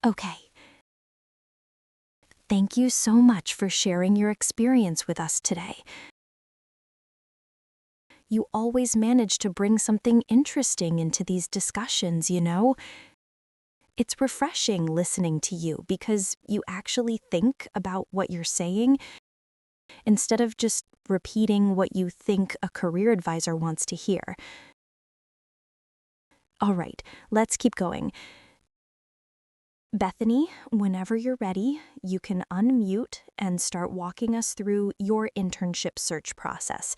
Okay. Thank you so much for sharing your experience with us today. You always manage to bring something interesting into these discussions, you know? It's refreshing listening to you because you actually think about what you're saying instead of just repeating what you think a career advisor wants to hear. All right, let's keep going. Bethany, whenever you're ready, you can unmute and start walking us through your internship search process.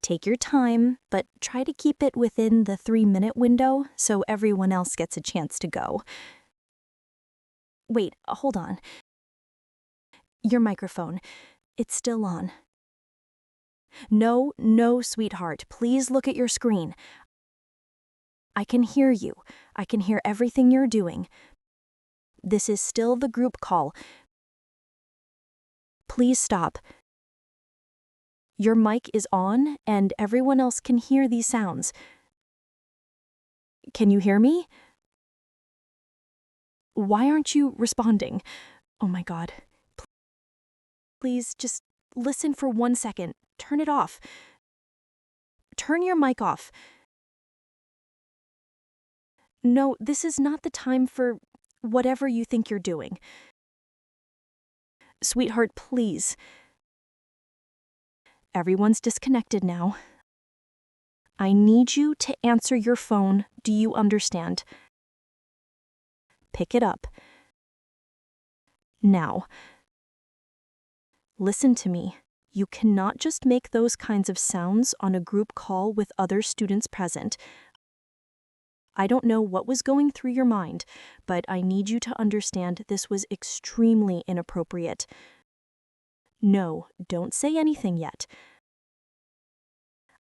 Take your time, but try to keep it within the 3-minute window so everyone else gets a chance to go. Wait, hold on. Your microphone. It's still on. No, sweetheart. Please look at your screen. I can hear you. I can hear everything you're doing. This is still the group call. Please stop. Your mic is on, and everyone else can hear these sounds. Can you hear me? Why aren't you responding? Oh my God. Please just listen for 1 second. Turn it off. Turn your mic off. No, this is not the time for whatever you think you're doing. Sweetheart, please. Everyone's disconnected now. I need you to answer your phone. Do you understand? Pick it up. Now. Listen to me. You cannot just make those kinds of sounds on a group call with other students present. I don't know what was going through your mind, but I need you to understand this was extremely inappropriate. No, don't say anything yet.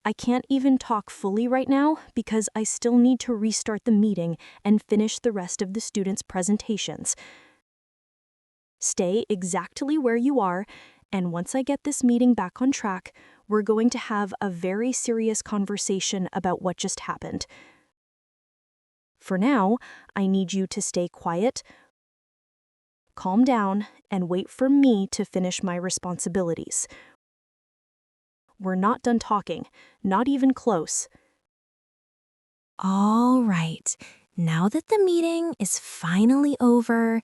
I can't even talk fully right now because I still need to restart the meeting and finish the rest of the students' presentations. Stay exactly where you are, and once I get this meeting back on track, we're going to have a very serious conversation about what just happened. For now, I need you to stay quiet, calm down, and wait for me to finish my responsibilities. We're not done talking, not even close. All right, now that the meeting is finally over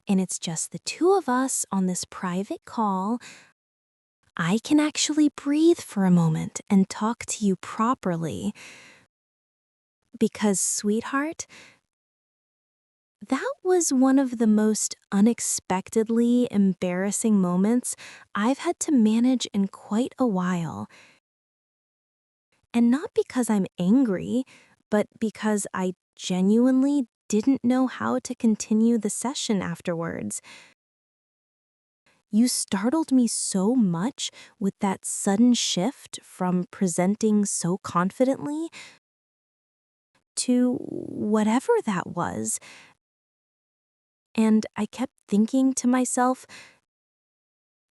and it's just the two of us on this private call, I can actually breathe for a moment and talk to you properly. Because, sweetheart, that was one of the most unexpectedly embarrassing moments I've had to manage in quite a while. And not because I'm angry, but because I genuinely didn't know how to continue the session afterwards. You startled me so much with that sudden shift from presenting so confidently to whatever that was. And I kept thinking to myself,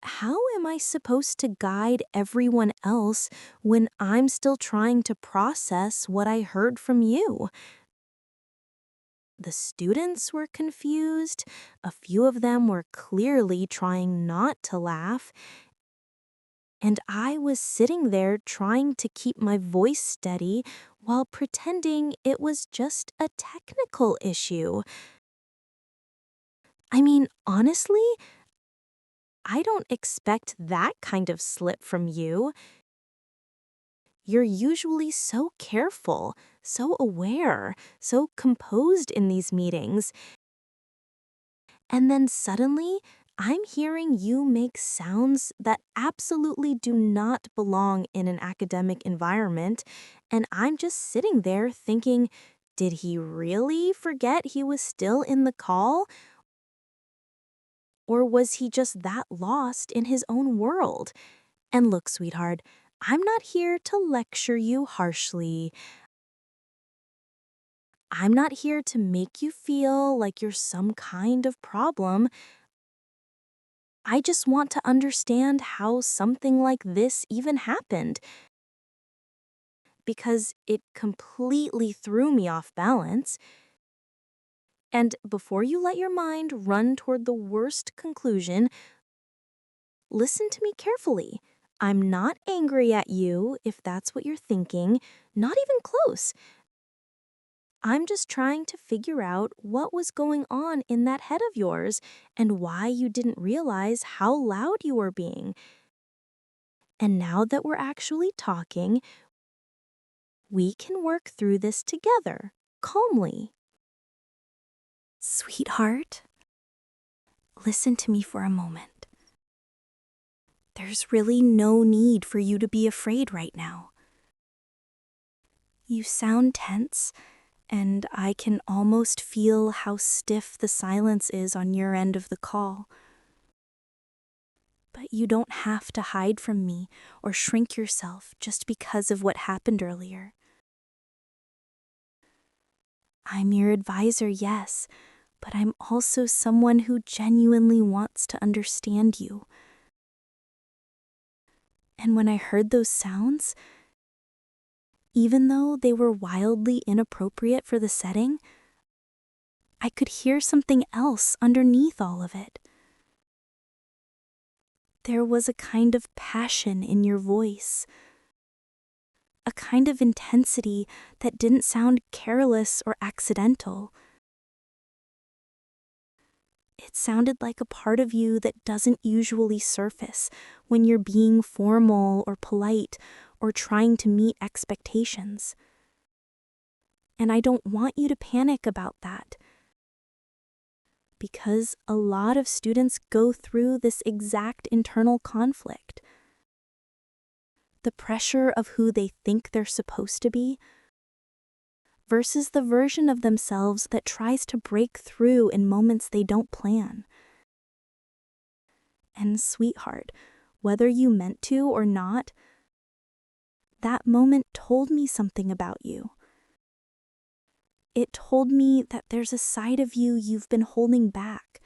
how am I supposed to guide everyone else when I'm still trying to process what I heard from you? The students were confused. A few of them were clearly trying not to laugh. And I was sitting there trying to keep my voice steady while pretending it was just a technical issue. I mean, honestly, I don't expect that kind of slip from you. You're usually so careful, so aware, so composed in these meetings. And then suddenly, I'm hearing you make sounds that absolutely do not belong in an academic environment, and I'm just sitting there thinking, did he really forget he was still in the call? Or was he just that lost in his own world? And look, sweetheart, I'm not here to lecture you harshly. I'm not here to make you feel like you're some kind of problem. I just want to understand how something like this even happened. Because it completely threw me off balance. And before you let your mind run toward the worst conclusion, listen to me carefully. I'm not angry at you, if that's what you're thinking, not even close. I'm just trying to figure out what was going on in that head of yours and why you didn't realize how loud you were being. And now that we're actually talking, we can work through this together, calmly. Sweetheart, listen to me for a moment. There's really no need for you to be afraid right now. You sound tense, and I can almost feel how stiff the silence is on your end of the call. But you don't have to hide from me or shrink yourself just because of what happened earlier. I'm your advisor, yes, but I'm also someone who genuinely wants to understand you. And when I heard those sounds, even though they were wildly inappropriate for the setting, I could hear something else underneath all of it. There was a kind of passion in your voice, a kind of intensity that didn't sound careless or accidental. It sounded like a part of you that doesn't usually surface when you're being formal or polite or trying to meet expectations. And I don't want you to panic about that, because a lot of students go through this exact internal conflict. The pressure of who they think they're supposed to be versus the version of themselves that tries to break through in moments they don't plan. And sweetheart, whether you meant to or not, that moment told me something about you. It told me that there's a side of you you've been holding back.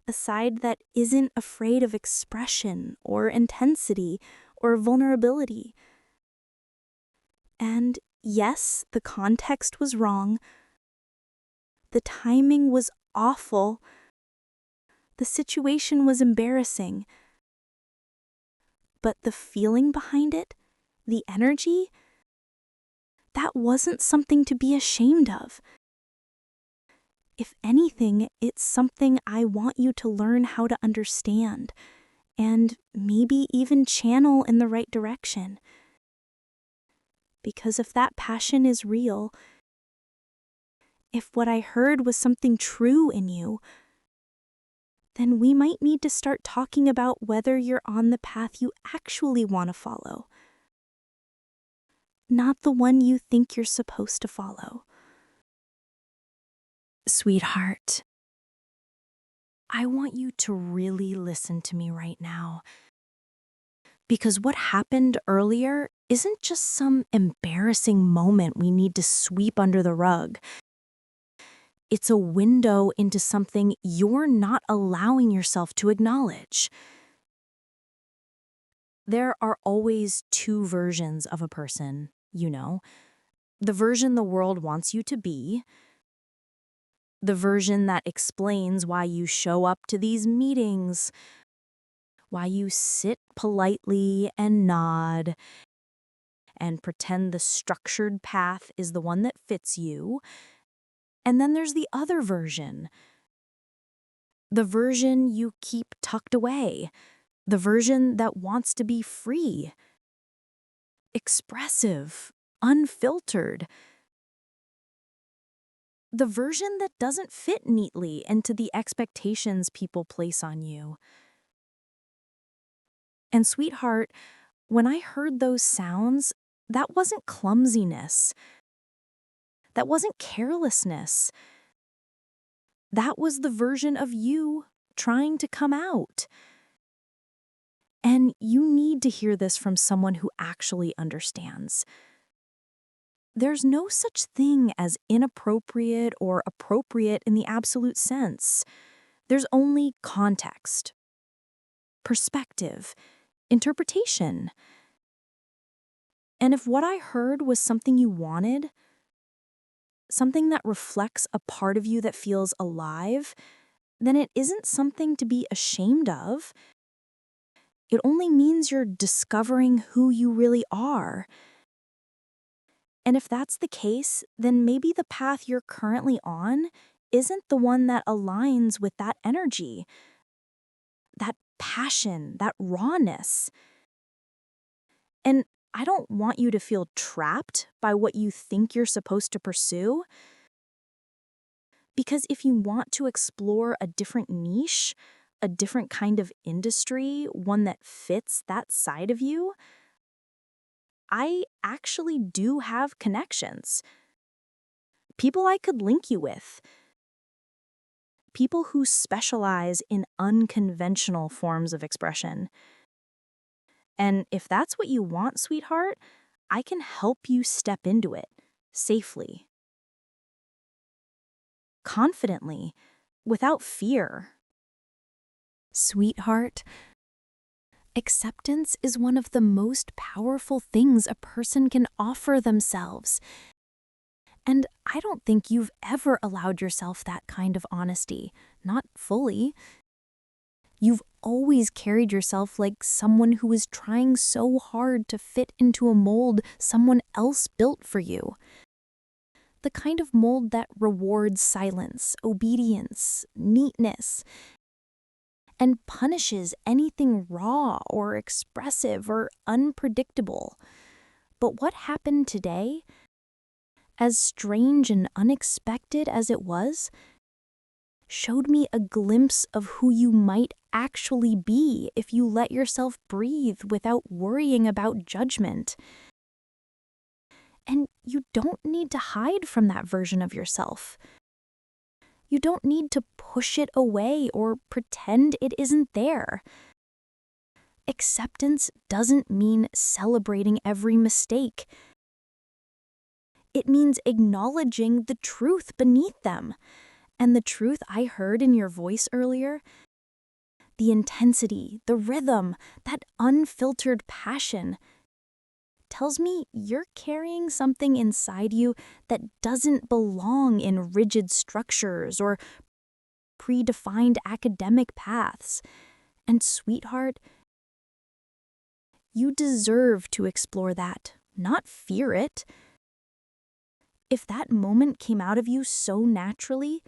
A side that isn't afraid of expression or intensity or vulnerability. And yes, the context was wrong. The timing was awful. The situation was embarrassing. But the feeling behind it, the energy, that wasn't something to be ashamed of. If anything, it's something I want you to learn how to understand and maybe even channel in the right direction. Because if that passion is real, if what I heard was something true in you, then we might need to start talking about whether you're on the path you actually want to follow, not the one you think you're supposed to follow. Sweetheart, I want you to really listen to me right now. Because what happened earlier isn't just some embarrassing moment we need to sweep under the rug. It's a window into something you're not allowing yourself to acknowledge. There are always two versions of a person, you know. The version the world wants you to be, the version that explains why you show up to these meetings, why you sit politely and nod and pretend the structured path is the one that fits you. And then there's the other version, the version you keep tucked away, the version that wants to be free, expressive, unfiltered, the version that doesn't fit neatly into the expectations people place on you. And sweetheart, when I heard those sounds, that wasn't clumsiness. That wasn't carelessness. That was the version of you trying to come out. And you need to hear this from someone who actually understands. There's no such thing as inappropriate or appropriate in the absolute sense. There's only context, perspective, interpretation. And if what I heard was something you wanted, something that reflects a part of you that feels alive, then it isn't something to be ashamed of. It only means you're discovering who you really are. And if that's the case, then maybe the path you're currently on isn't the one that aligns with that energy, that passion, that rawness. And I don't want you to feel trapped by what you think you're supposed to pursue. Because if you want to explore a different niche, a different kind of industry, one that fits that side of you, I actually do have connections. People I could link you with. People who specialize in unconventional forms of expression. And if that's what you want, sweetheart, I can help you step into it safely, confidently, without fear. Sweetheart, acceptance is one of the most powerful things a person can offer themselves. And I don't think you've ever allowed yourself that kind of honesty, not fully. You've always carried yourself like someone who is trying so hard to fit into a mold someone else built for you. The kind of mold that rewards silence, obedience, neatness, and punishes anything raw or expressive or unpredictable. But what happened today, as strange and unexpected as it was, showed me a glimpse of who you might actually be if you let yourself breathe without worrying about judgment. And you don't need to hide from that version of yourself. You don't need to push it away or pretend it isn't there. Acceptance doesn't mean celebrating every mistake. It means acknowledging the truth beneath them. And the truth I heard in your voice earlier, the intensity, the rhythm, that unfiltered passion, tells me you're carrying something inside you that doesn't belong in rigid structures or predefined academic paths. And sweetheart, you deserve to explore that, not fear it. If that moment came out of you so naturally,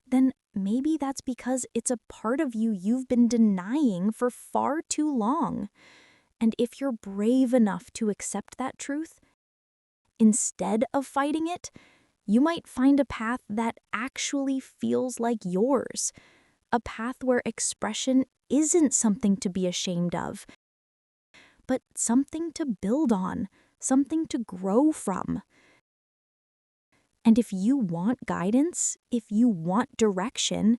then maybe that's because it's a part of you you've been denying for far too long. And if you're brave enough to accept that truth, instead of fighting it, you might find a path that actually feels like yours. A path where expression isn't something to be ashamed of, but something to build on, something to grow from. And if you want guidance, if you want direction,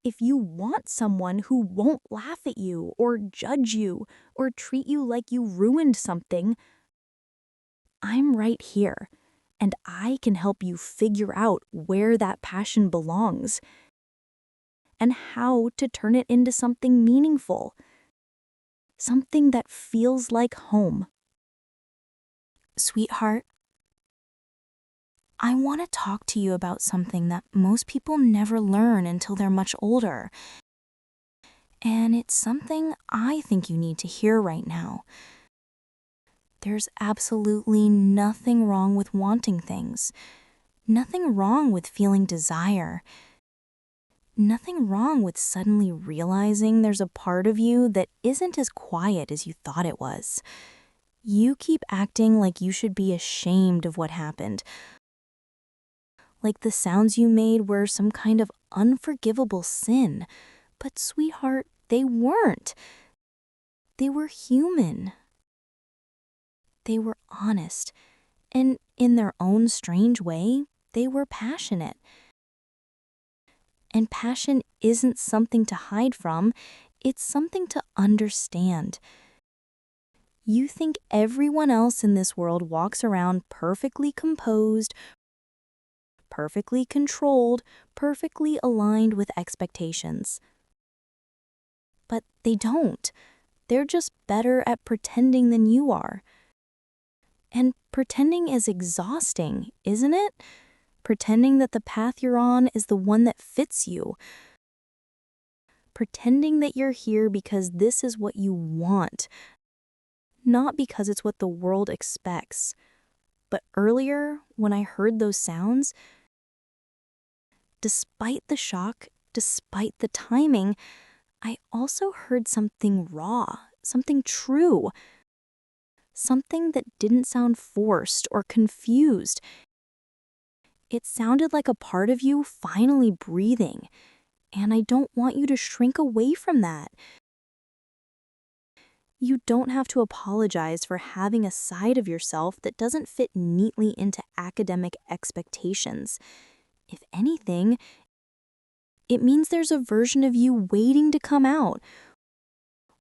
if you want someone who won't laugh at you or judge you or treat you like you ruined something, I'm right here, and I can help you figure out where that passion belongs and how to turn it into something meaningful, something that feels like home. Sweetheart, I want to talk to you about something that most people never learn until they're much older. And it's something I think you need to hear right now. There's absolutely nothing wrong with wanting things. Nothing wrong with feeling desire. Nothing wrong with suddenly realizing there's a part of you that isn't as quiet as you thought it was. You keep acting like you should be ashamed of what happened. Like the sounds you made were some kind of unforgivable sin. But sweetheart, they weren't. They were human. They were honest. And in their own strange way, they were passionate. And passion isn't something to hide from, it's something to understand. You think everyone else in this world walks around perfectly composed, perfectly controlled, perfectly aligned with expectations. But they don't. They're just better at pretending than you are. And pretending is exhausting, isn't it? Pretending that the path you're on is the one that fits you. Pretending that you're here because this is what you want, not because it's what the world expects. But earlier, when I heard those sounds, despite the shock, despite the timing, I also heard something raw, something true, something that didn't sound forced or confused. It sounded like a part of you finally breathing, and I don't want you to shrink away from that. You don't have to apologize for having a side of yourself that doesn't fit neatly into academic expectations. If anything, it means there's a version of you waiting to come out.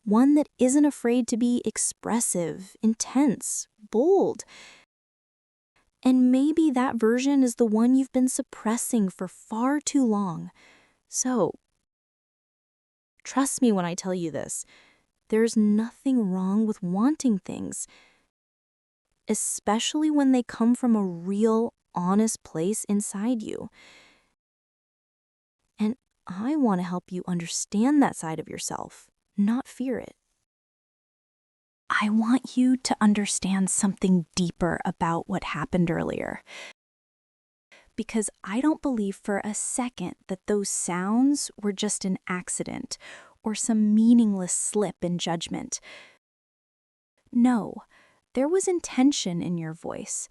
One that isn't afraid to be expressive, intense, bold. And maybe that version is the one you've been suppressing for far too long. So, trust me when I tell you this. There's nothing wrong with wanting things, especially when they come from a real, honest place inside you. And I want to help you understand that side of yourself, not fear it. I want you to understand something deeper about what happened earlier. Because I don't believe for a second that those sounds were just an accident or some meaningless slip in judgment. No, there was intention in your voice,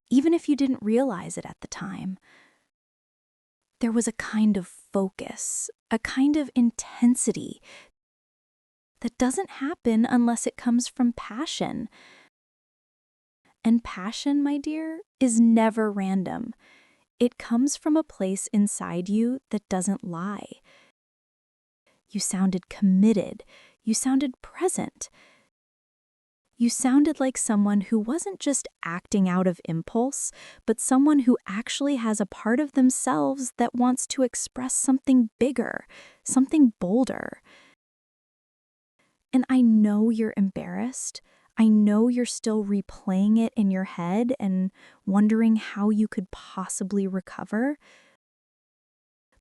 even if you didn't realize it at the time. There was a kind of focus, a kind of intensity that doesn't happen unless it comes from passion. And passion, my dear, is never random. It comes from a place inside you that doesn't lie. You sounded committed. You sounded present. You sounded like someone who wasn't just acting out of impulse, but someone who actually has a part of themselves that wants to express something bigger, something bolder. And I know you're embarrassed. I know you're still replaying it in your head and wondering how you could possibly recover.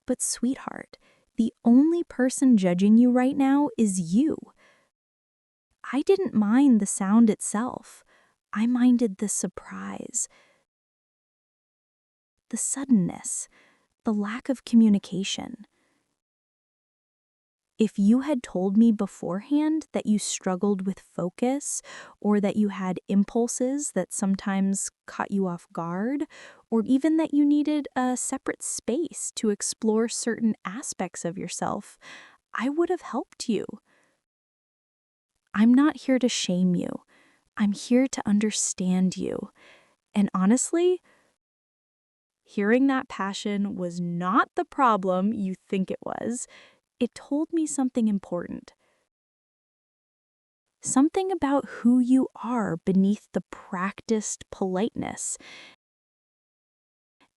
But sweetheart, the only person judging you right now is you. I didn't mind the sound itself. I minded the surprise, the suddenness, the lack of communication. If you had told me beforehand that you struggled with focus, or that you had impulses that sometimes caught you off guard, or even that you needed a separate space to explore certain aspects of yourself, I would have helped you. I'm not here to shame you. I'm here to understand you. And honestly, hearing that passion was not the problem you think it was. It told me something important. Something about who you are beneath the practiced politeness.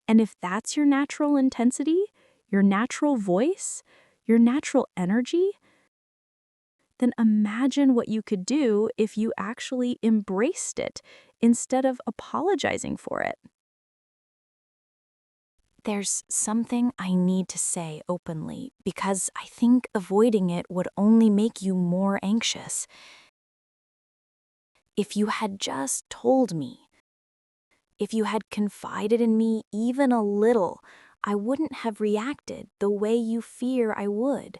And if that's your natural intensity, your natural voice, your natural energy, then imagine what you could do if you actually embraced it instead of apologizing for it. There's something I need to say openly because I think avoiding it would only make you more anxious. If you had just told me, if you had confided in me even a little, I wouldn't have reacted the way you fear I would.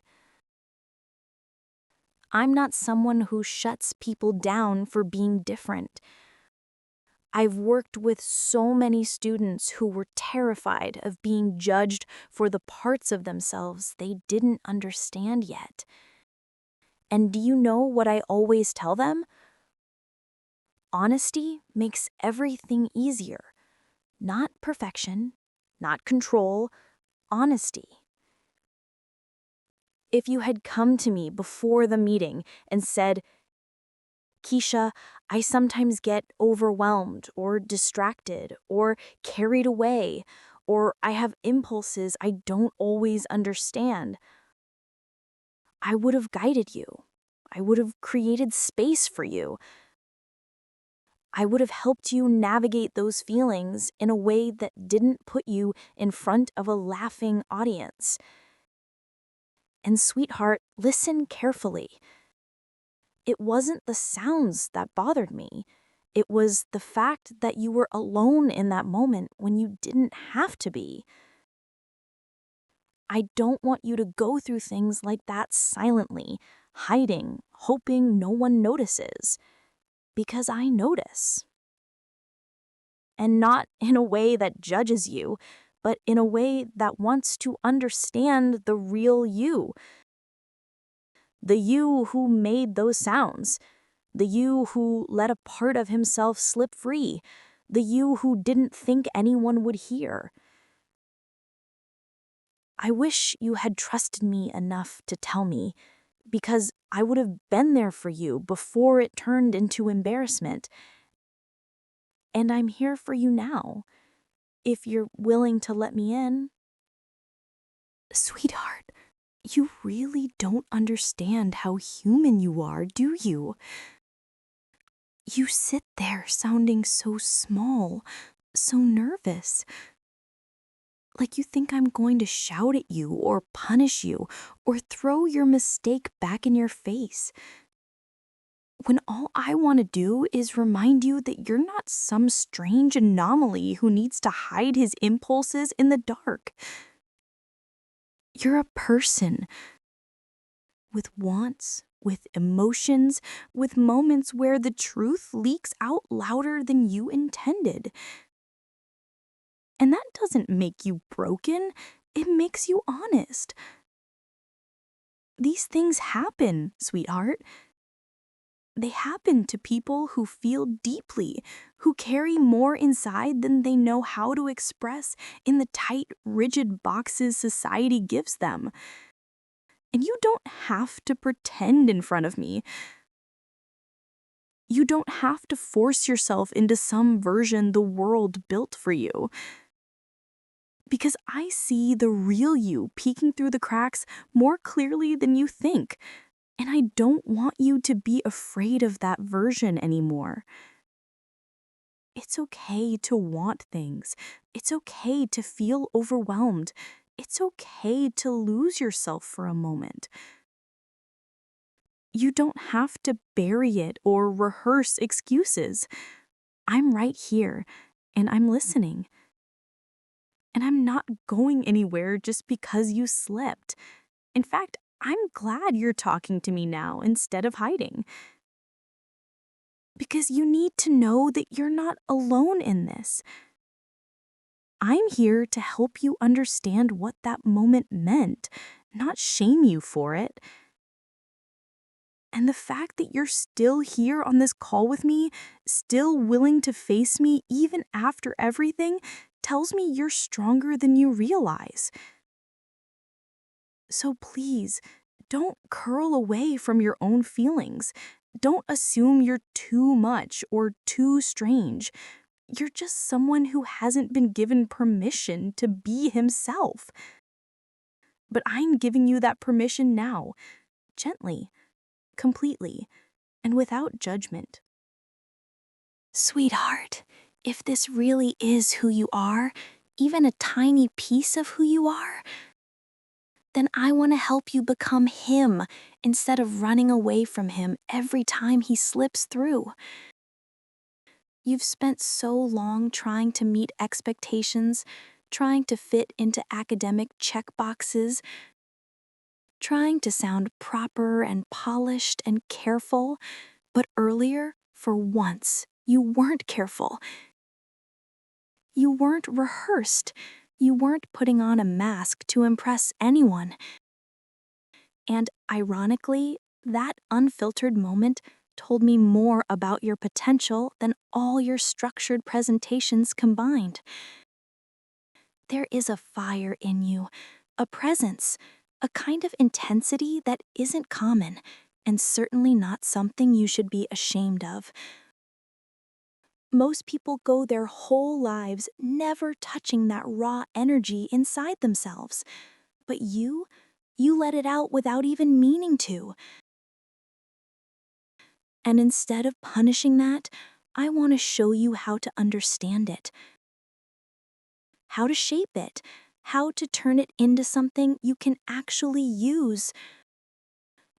I'm not someone who shuts people down for being different. I've worked with so many students who were terrified of being judged for the parts of themselves they didn't understand yet. And do you know what I always tell them? Honesty makes everything easier. Not perfection, not control, honesty. If you had come to me before the meeting and said, Keisha, I sometimes get overwhelmed or distracted or carried away, or I have impulses I don't always understand, I would have guided you. I would have created space for you. I would have helped you navigate those feelings in a way that didn't put you in front of a laughing audience. And sweetheart, listen carefully. It wasn't the sounds that bothered me. It was the fact that you were alone in that moment when you didn't have to be. I don't want you to go through things like that silently, hiding, hoping no one notices. Because I notice. And not in a way that judges you, but in a way that wants to understand the real you. The you who made those sounds. The you who let a part of himself slip free. The you who didn't think anyone would hear. I wish you had trusted me enough to tell me, because I would have been there for you before it turned into embarrassment. And I'm here for you now, if you're willing to let me in. Sweetheart, you really don't understand how human you are, do you? You sit there sounding so small, so nervous. Like you think I'm going to shout at you or punish you or throw your mistake back in your face. When all I want to do is remind you that you're not some strange anomaly who needs to hide his impulses in the dark. You're a person with wants, with emotions, with moments where the truth leaks out louder than you intended. And that doesn't make you broken, it makes you honest. These things happen, sweetheart. They happen to people who feel deeply, who carry more inside than they know how to express in the tight, rigid boxes society gives them. And you don't have to pretend in front of me. You don't have to force yourself into some version the world built for you. Because I see the real you peeking through the cracks more clearly than you think. And I don't want you to be afraid of that version anymore. It's okay to want things. It's okay to feel overwhelmed. It's okay to lose yourself for a moment. You don't have to bury it or rehearse excuses. I'm right here, and I'm listening. And I'm not going anywhere just because you slipped. In fact, I'm glad you're talking to me now instead of hiding. Because you need to know that you're not alone in this. I'm here to help you understand what that moment meant, not shame you for it. And the fact that you're still here on this call with me, still willing to face me even after everything, tells me you're stronger than you realize. So please, don't curl away from your own feelings. Don't assume you're too much or too strange. You're just someone who hasn't been given permission to be himself. But I'm giving you that permission now, gently, completely, and without judgment. Sweetheart, if this really is who you are, even a tiny piece of who you are, then I want to help you become him instead of running away from him every time he slips through. You've spent so long trying to meet expectations, trying to fit into academic checkboxes, trying to sound proper and polished and careful, but earlier, for once, you weren't careful. You weren't rehearsed. You weren't putting on a mask to impress anyone. And ironically, that unfiltered moment told me more about your potential than all your structured presentations combined. There is a fire in you, a presence, a kind of intensity that isn't common, and certainly not something you should be ashamed of. Most people go their whole lives never touching that raw energy inside themselves. But you let it out without even meaning to. And instead of punishing that, I want to show you how to understand it, how to shape it, how to turn it into something you can actually use.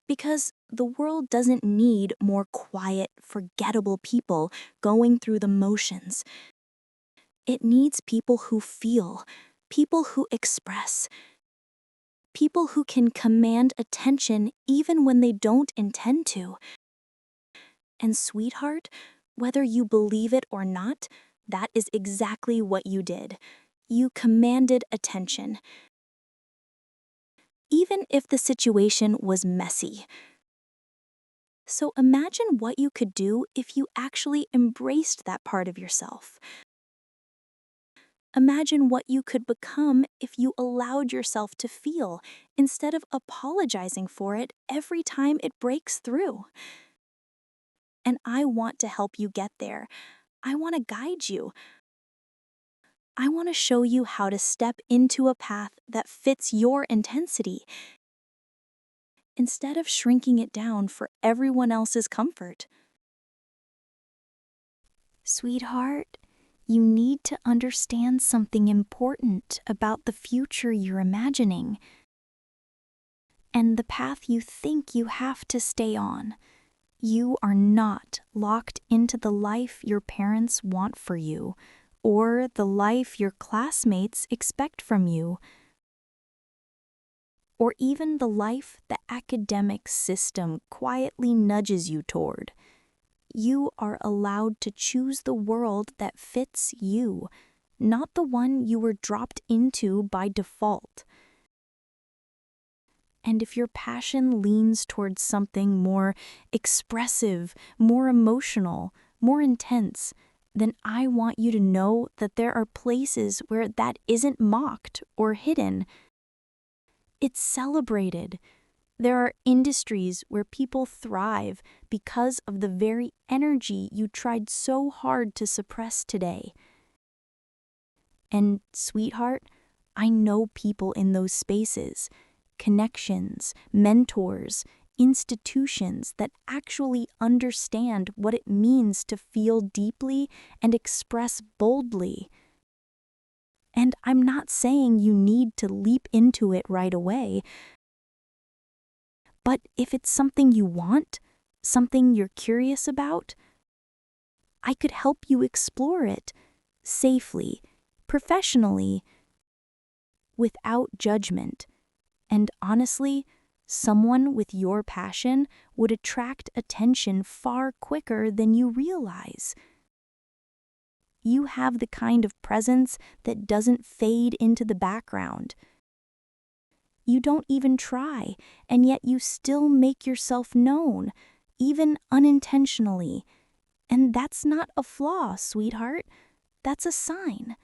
Because the world doesn't need more quiet, forgettable people going through the motions. It needs people who feel, people who express, people who can command attention even when they don't intend to. And sweetheart, whether you believe it or not, that is exactly what you did. You commanded attention. Even if the situation was messy. So imagine what you could do if you actually embraced that part of yourself. Imagine what you could become if you allowed yourself to feel instead of apologizing for it every time it breaks through. And I want to help you get there. I want to guide you. I want to show you how to step into a path that fits your intensity instead of shrinking it down for everyone else's comfort. Sweetheart, you need to understand something important about the future you're imagining and the path you think you have to stay on. You are not locked into the life your parents want for you or the life your classmates expect from you, or even the life the academic system quietly nudges you toward. You are allowed to choose the world that fits you, not the one you were dropped into by default. And if your passion leans towards something more expressive, more emotional, more intense, then I want you to know that there are places where that isn't mocked or hidden. It's celebrated. There are industries where people thrive because of the very energy you tried so hard to suppress today. And, sweetheart, I know people in those spaces, connections, mentors, institutions that actually understand what it means to feel deeply and express boldly. And I'm not saying you need to leap into it right away. But if it's something you want, something you're curious about, I could help you explore it safely, professionally, without judgment. And honestly, someone with your passion would attract attention far quicker than you realize. You have the kind of presence that doesn't fade into the background. You don't even try, and yet you still make yourself known, even unintentionally. And that's not a flaw, sweetheart. That's a sign.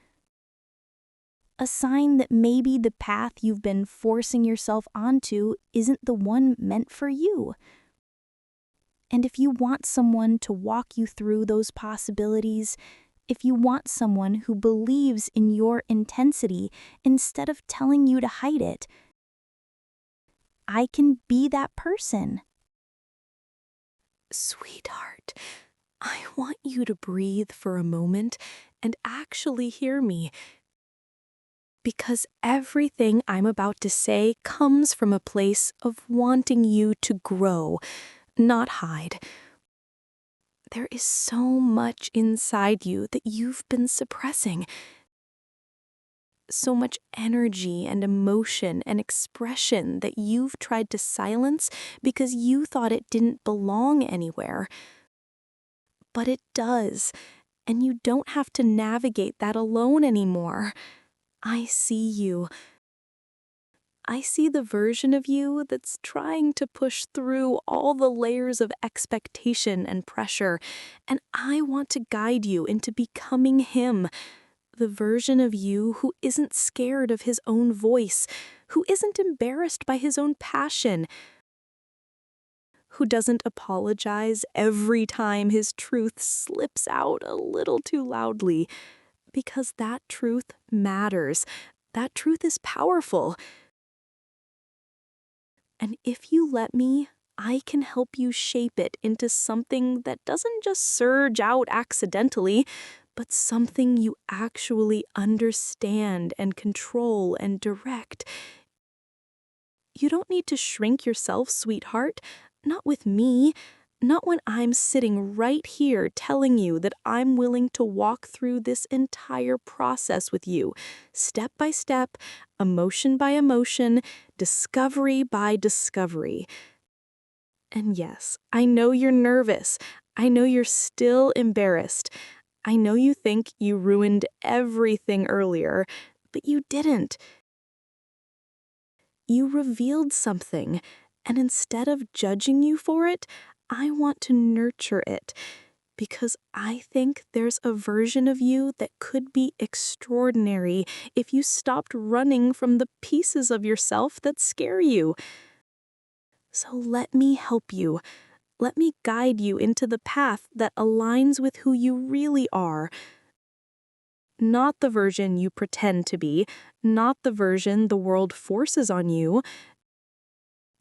A sign that maybe the path you've been forcing yourself onto isn't the one meant for you. And if you want someone to walk you through those possibilities, if you want someone who believes in your intensity instead of telling you to hide it, I can be that person. Sweetheart, I want you to breathe for a moment and actually hear me. Because everything I'm about to say comes from a place of wanting you to grow, not hide. There is so much inside you that you've been suppressing. So much energy and emotion and expression that you've tried to silence because you thought it didn't belong anywhere. But it does, and you don't have to navigate that alone anymore. I see you. I see the version of you that's trying to push through all the layers of expectation and pressure, and I want to guide you into becoming him. The version of you who isn't scared of his own voice, who isn't embarrassed by his own passion, who doesn't apologize every time his truth slips out a little too loudly, because that truth matters. That truth is powerful. And if you let me, I can help you shape it into something that doesn't just surge out accidentally, but something you actually understand and control and direct. You don't need to shrink yourself, sweetheart. Not with me. Not when I'm sitting right here telling you that I'm willing to walk through this entire process with you, step by step, emotion by emotion, discovery by discovery. And yes, I know you're nervous. I know you're still embarrassed. I know you think you ruined everything earlier, but you didn't. You revealed something, and instead of judging you for it, I want to nurture it, because I think there's a version of you that could be extraordinary if you stopped running from the pieces of yourself that scare you. So let me help you. Let me guide you into the path that aligns with who you really are. Not the version you pretend to be, not the version the world forces on you,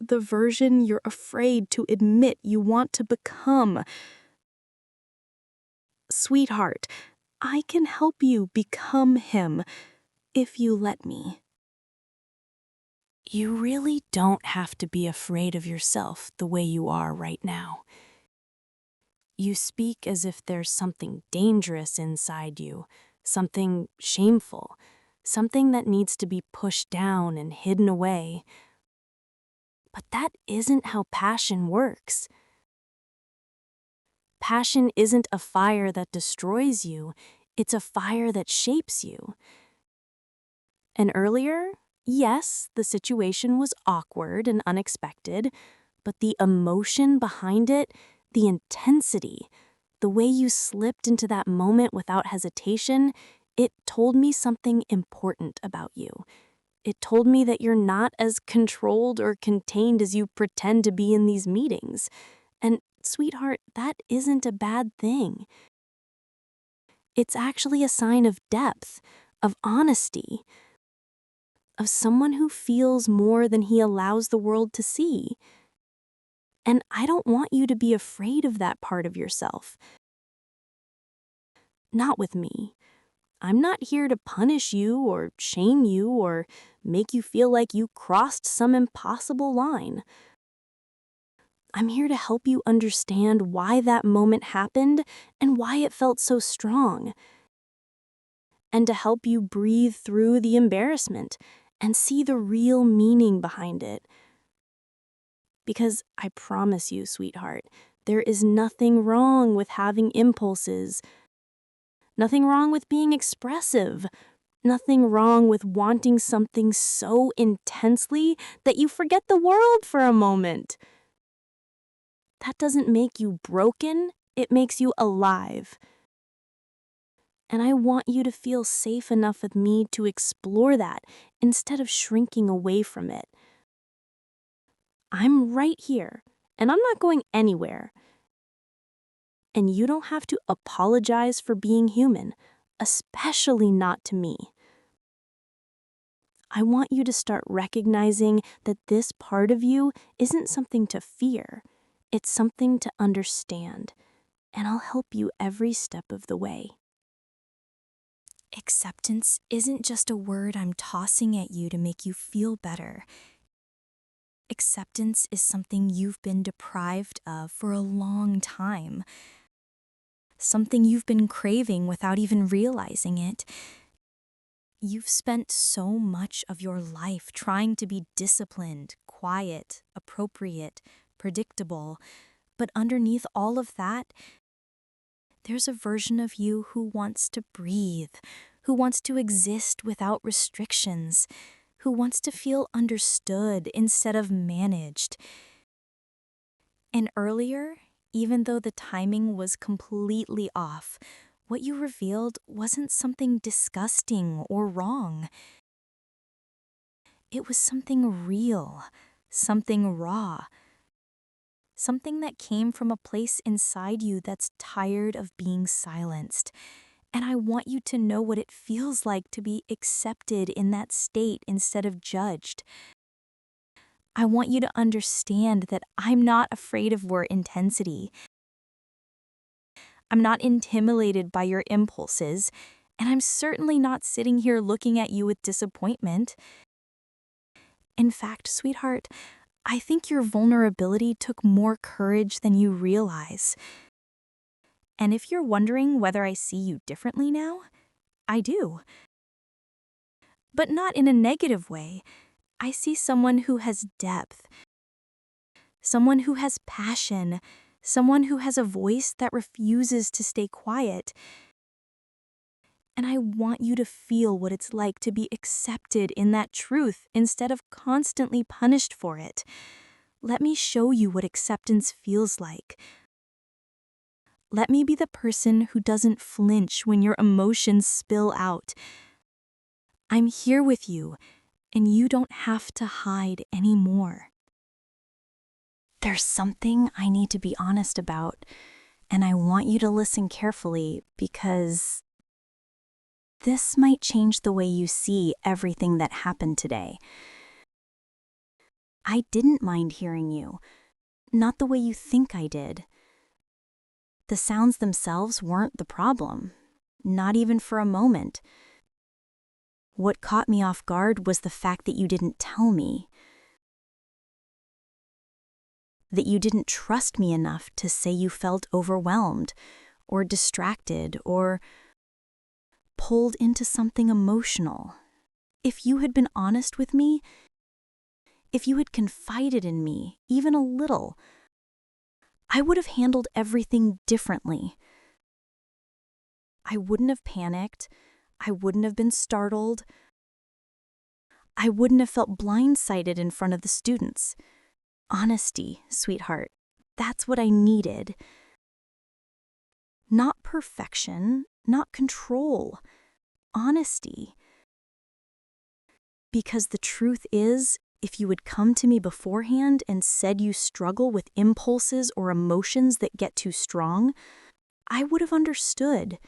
the version you're afraid to admit you want to become. Sweetheart, I can help you become him if you let me. You really don't have to be afraid of yourself the way you are right now. You speak as if there's something dangerous inside you, something shameful, something that needs to be pushed down and hidden away. But that isn't how passion works. Passion isn't a fire that destroys you, it's a fire that shapes you. And earlier, yes, the situation was awkward and unexpected, but the emotion behind it, the intensity, the way you slipped into that moment without hesitation, it told me something important about you. It told me that you're not as controlled or contained as you pretend to be in these meetings. And, sweetheart, that isn't a bad thing. It's actually a sign of depth, of honesty, of someone who feels more than he allows the world to see. And I don't want you to be afraid of that part of yourself. Not with me. I'm not here to punish you or shame you or make you feel like you crossed some impossible line. I'm here to help you understand why that moment happened and why it felt so strong. And to help you breathe through the embarrassment and see the real meaning behind it. Because I promise you, sweetheart, there is nothing wrong with having impulses. Nothing wrong with being expressive. Nothing wrong with wanting something so intensely that you forget the world for a moment. That doesn't make you broken, it makes you alive. And I want you to feel safe enough with me to explore that instead of shrinking away from it. I'm right here, and I'm not going anywhere. And you don't have to apologize for being human, especially not to me. I want you to start recognizing that this part of you isn't something to fear, it's something to understand, and I'll help you every step of the way. Acceptance isn't just a word I'm tossing at you to make you feel better. Acceptance is something you've been deprived of for a long time. Something you've been craving without even realizing it. You've spent so much of your life trying to be disciplined, quiet, appropriate, predictable. But underneath all of that, there's a version of you who wants to breathe, who wants to exist without restrictions, who wants to feel understood instead of managed. And earlier, even though the timing was completely off, what you revealed wasn't something disgusting or wrong. It was something real, something raw, something that came from a place inside you that's tired of being silenced. And I want you to know what it feels like to be accepted in that state instead of judged. I want you to understand that I'm not afraid of your intensity. I'm not intimidated by your impulses, and I'm certainly not sitting here looking at you with disappointment. In fact, sweetheart, I think your vulnerability took more courage than you realize. And if you're wondering whether I see you differently now, I do. But not in a negative way. I see someone who has depth, someone who has passion, someone who has a voice that refuses to stay quiet. And I want you to feel what it's like to be accepted in that truth instead of constantly punished for it. Let me show you what acceptance feels like. Let me be the person who doesn't flinch when your emotions spill out. I'm here with you, and you don't have to hide anymore. There's something I need to be honest about, and I want you to listen carefully because this might change the way you see everything that happened today. I didn't mind hearing you, not the way you think I did. The sounds themselves weren't the problem, not even for a moment. What caught me off guard was the fact that you didn't tell me. That you didn't trust me enough to say you felt overwhelmed, or distracted, or pulled into something emotional. If you had been honest with me, if you had confided in me, even a little, I would have handled everything differently. I wouldn't have panicked. I wouldn't have been startled. I wouldn't have felt blindsided in front of the students. Honesty, sweetheart, that's what I needed. Not perfection, not control. Honesty. Because the truth is, if you had come to me beforehand and said you struggle with impulses or emotions that get too strong, I would have understood.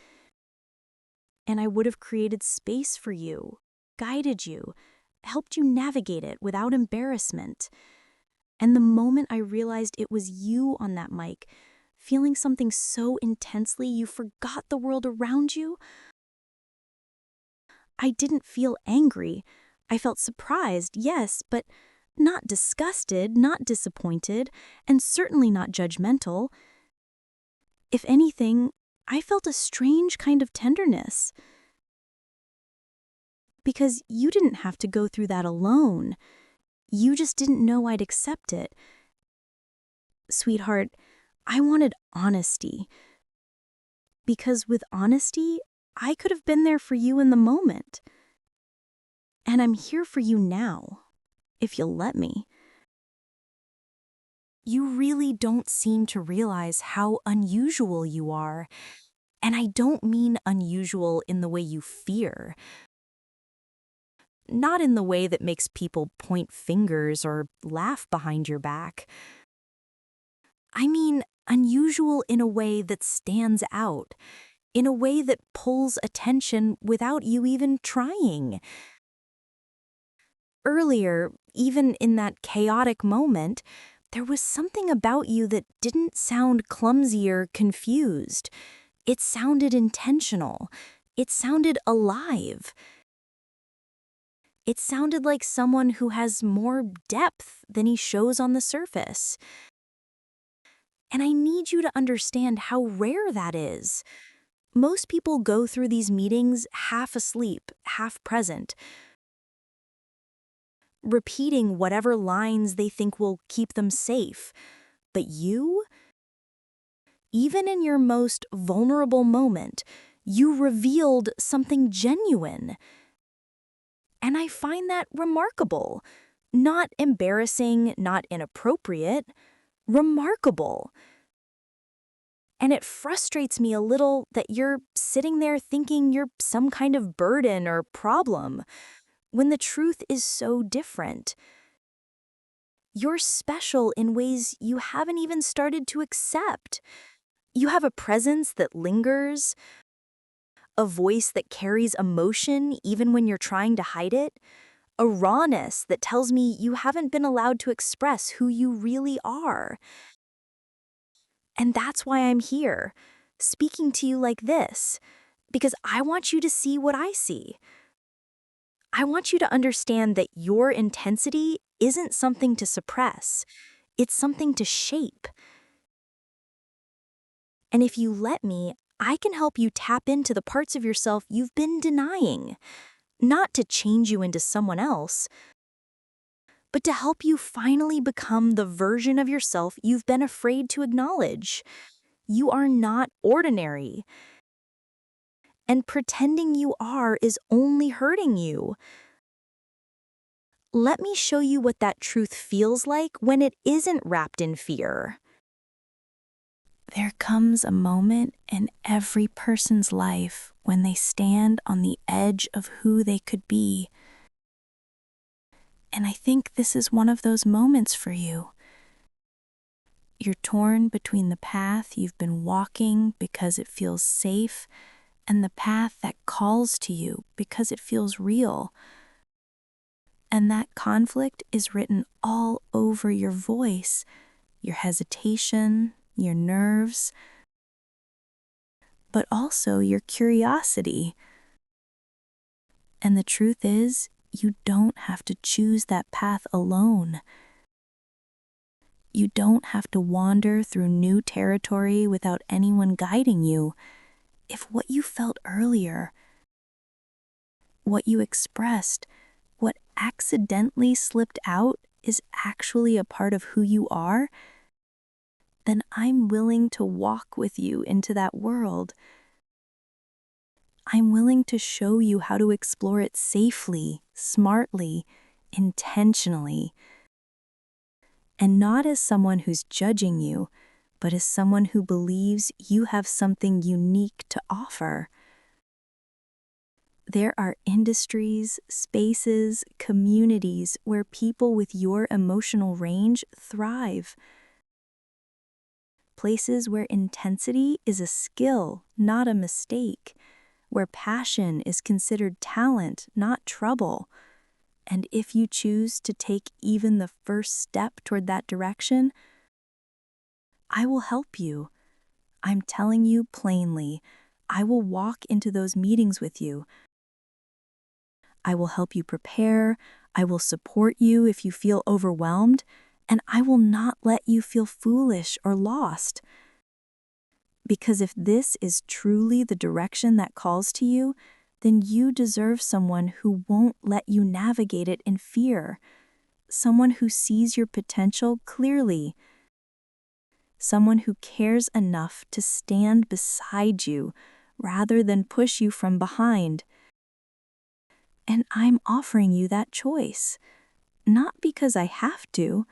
And I would have created space for you, guided you, helped you navigate it without embarrassment. And the moment I realized it was you on that mic, feeling something so intensely you forgot the world around you, I didn't feel angry. I felt surprised, yes, but not disgusted, not disappointed, and certainly not judgmental. If anything, I felt a strange kind of tenderness. Because you didn't have to go through that alone. You just didn't know I'd accept it. Sweetheart, I wanted honesty. Because with honesty, I could have been there for you in the moment. And I'm here for you now, if you'll let me. You really don't seem to realize how unusual you are. And I don't mean unusual in the way you fear. Not in the way that makes people point fingers or laugh behind your back. I mean unusual in a way that stands out, in a way that pulls attention without you even trying. Earlier, even in that chaotic moment, there was something about you that didn't sound clumsy or confused. It sounded intentional. It sounded alive. It sounded like someone who has more depth than he shows on the surface. And I need you to understand how rare that is. Most people go through these meetings half asleep, half present, repeating whatever lines they think will keep them safe. But you, even in your most vulnerable moment, you revealed something genuine. And I find that remarkable. Not embarrassing, not inappropriate. Remarkable. And it frustrates me a little that you're sitting there thinking you're some kind of burden or problem, when the truth is so different. You're special in ways you haven't even started to accept. You have a presence that lingers, a voice that carries emotion even when you're trying to hide it, a rawness that tells me you haven't been allowed to express who you really are. And that's why I'm here, speaking to you like this, because I want you to see what I see. I want you to understand that your intensity isn't something to suppress, it's something to shape. And if you let me, I can help you tap into the parts of yourself you've been denying, not to change you into someone else, but to help you finally become the version of yourself you've been afraid to acknowledge. You are not ordinary. And pretending you are is only hurting you. Let me show you what that truth feels like when it isn't wrapped in fear. There comes a moment in every person's life when they stand on the edge of who they could be. And I think this is one of those moments for you. You're torn between the path you've been walking because it feels safe and the path that calls to you because it feels real. And that conflict is written all over your voice, your hesitation, your nerves, but also your curiosity. And the truth is, you don't have to choose that path alone. You don't have to wander through new territory without anyone guiding you. If what you felt earlier, what you expressed, what accidentally slipped out is actually a part of who you are, then I'm willing to walk with you into that world. I'm willing to show you how to explore it safely, smartly, intentionally. And not as someone who's judging you, but as someone who believes you have something unique to offer. There are industries, spaces, communities where people with your emotional range thrive. Places where intensity is a skill, not a mistake. Where passion is considered talent, not trouble. And if you choose to take even the first step toward that direction, I will help you. I'm telling you plainly, I will walk into those meetings with you. I will help you prepare, I will support you if you feel overwhelmed, and I will not let you feel foolish or lost. Because if this is truly the direction that calls to you, then you deserve someone who won't let you navigate it in fear. Someone who sees your potential clearly. Someone who cares enough to stand beside you rather than push you from behind. And I'm offering you that choice, not because I have to,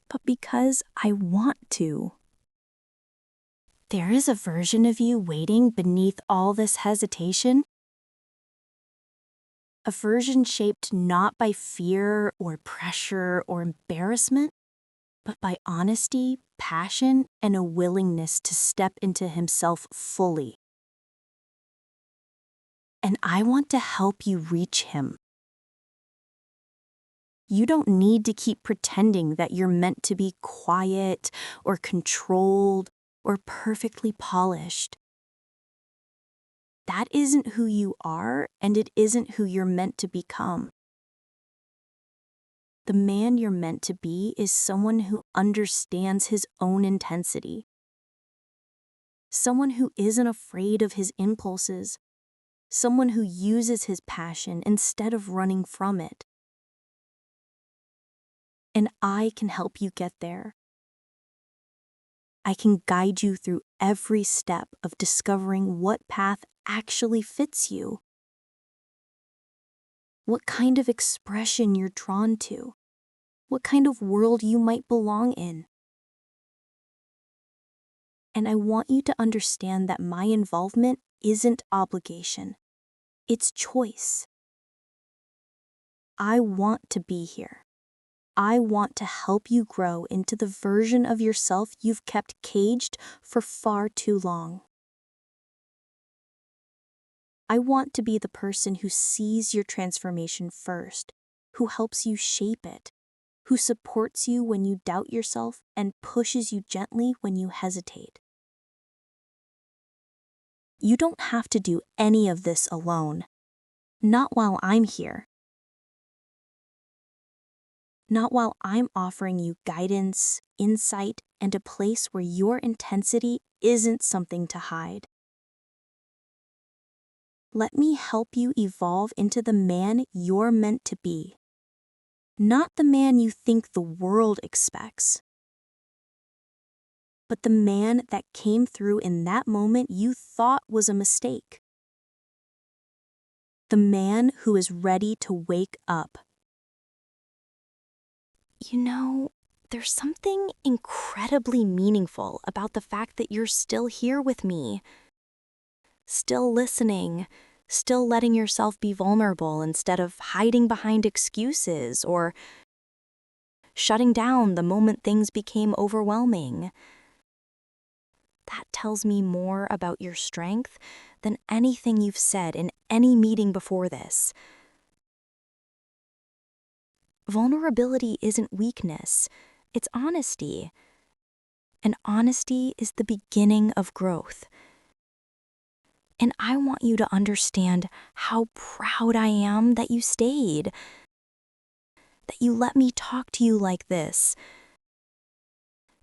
but because I want to. There is a version of you waiting beneath all this hesitation. A version shaped not by fear or pressure or embarrassment, but by honesty, passion, and a willingness to step into himself fully. And I want to help you reach him. You don't need to keep pretending that you're meant to be quiet or controlled or perfectly polished. That isn't who you are, and it isn't who you're meant to become. The man you're meant to be is someone who understands his own intensity. Someone who isn't afraid of his impulses. Someone who uses his passion instead of running from it. And I can help you get there. I can guide you through every step of discovering what path actually fits you. What kind of expression you're drawn to. What kind of world you might belong in. And I want you to understand that my involvement isn't obligation. It's choice. I want to be here. I want to help you grow into the version of yourself you've kept caged for far too long. I want to be the person who sees your transformation first, who helps you shape it, who supports you when you doubt yourself and pushes you gently when you hesitate. You don't have to do any of this alone. Not while I'm here. Not while I'm offering you guidance, insight, and a place where your intensity isn't something to hide. Let me help you evolve into the man you're meant to be. Not the man you think the world expects, but the man that came through in that moment you thought was a mistake. The man who is ready to wake up. You know, there's something incredibly meaningful about the fact that you're still here with me. Still listening, still letting yourself be vulnerable instead of hiding behind excuses or shutting down the moment things became overwhelming. That tells me more about your strength than anything you've said in any meeting before this. Vulnerability isn't weakness, it's honesty. And honesty is the beginning of growth. And I want you to understand how proud I am that you stayed, that you let me talk to you like this,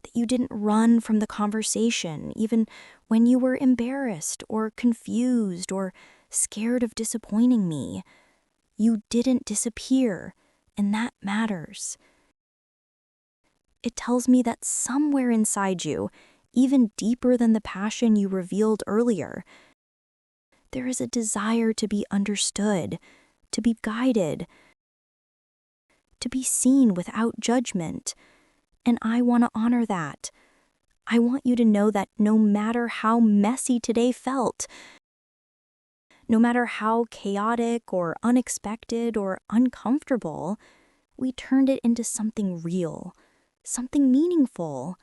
that you didn't run from the conversation, even when you were embarrassed or confused or scared of disappointing me. You didn't disappear, and that matters. It tells me that somewhere inside you, even deeper than the passion you revealed earlier, there is a desire to be understood, to be guided, to be seen without judgment. And I want to honor that. I want you to know that no matter how messy today felt, no matter how chaotic or unexpected or uncomfortable, we turned it into something real, something meaningful,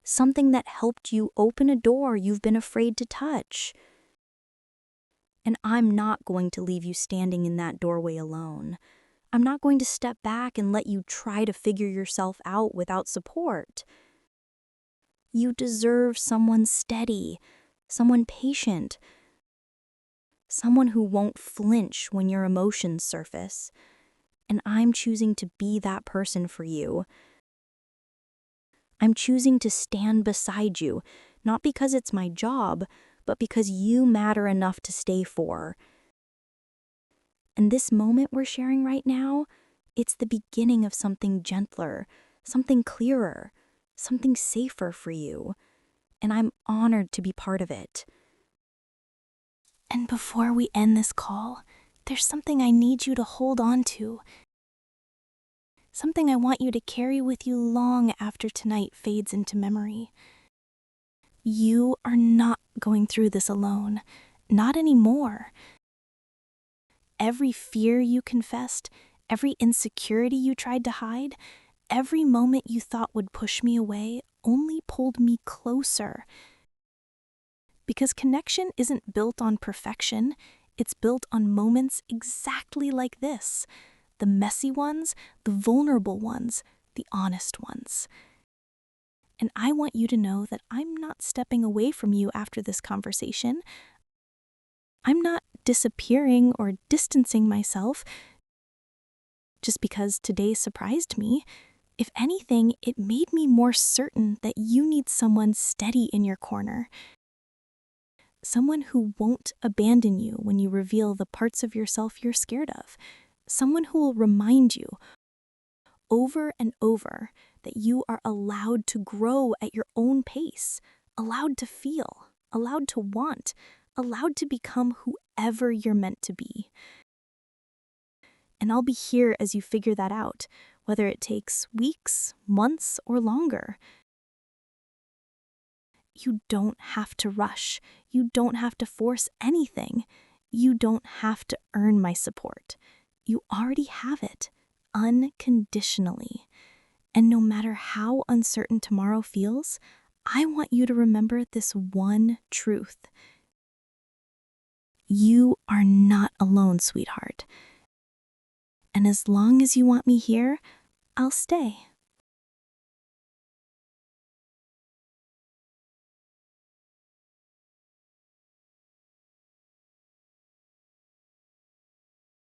something that helped you open a door you've been afraid to touch. And I'm not going to leave you standing in that doorway alone. I'm not going to step back and let you try to figure yourself out without support. You deserve someone steady, someone patient, someone who won't flinch when your emotions surface. And I'm choosing to be that person for you. I'm choosing to stand beside you, not because it's my job, but because you matter enough to stay for. And this moment we're sharing right now, it's the beginning of something gentler, something clearer, something safer for you. And I'm honored to be part of it. And before we end this call, there's something I need you to hold on to. Something I want you to carry with you long after tonight fades into memory. You are not going through this alone. Not anymore. Every fear you confessed, every insecurity you tried to hide, every moment you thought would push me away only pulled me closer. Because connection isn't built on perfection, it's built on moments exactly like this. The messy ones, the vulnerable ones, the honest ones. And I want you to know that I'm not stepping away from you after this conversation. I'm not disappearing or distancing myself just because today surprised me. If anything, it made me more certain that you need someone steady in your corner. Someone who won't abandon you when you reveal the parts of yourself you're scared of. Someone who will remind you over and over that you are allowed to grow at your own pace, allowed to feel, allowed to want, allowed to become whoever you're meant to be. And I'll be here as you figure that out, whether it takes weeks, months, or longer. You don't have to rush. You don't have to force anything. You don't have to earn my support. You already have it, unconditionally. And no matter how uncertain tomorrow feels, I want you to remember this one truth. You are not alone, sweetheart. And as long as you want me here, I'll stay.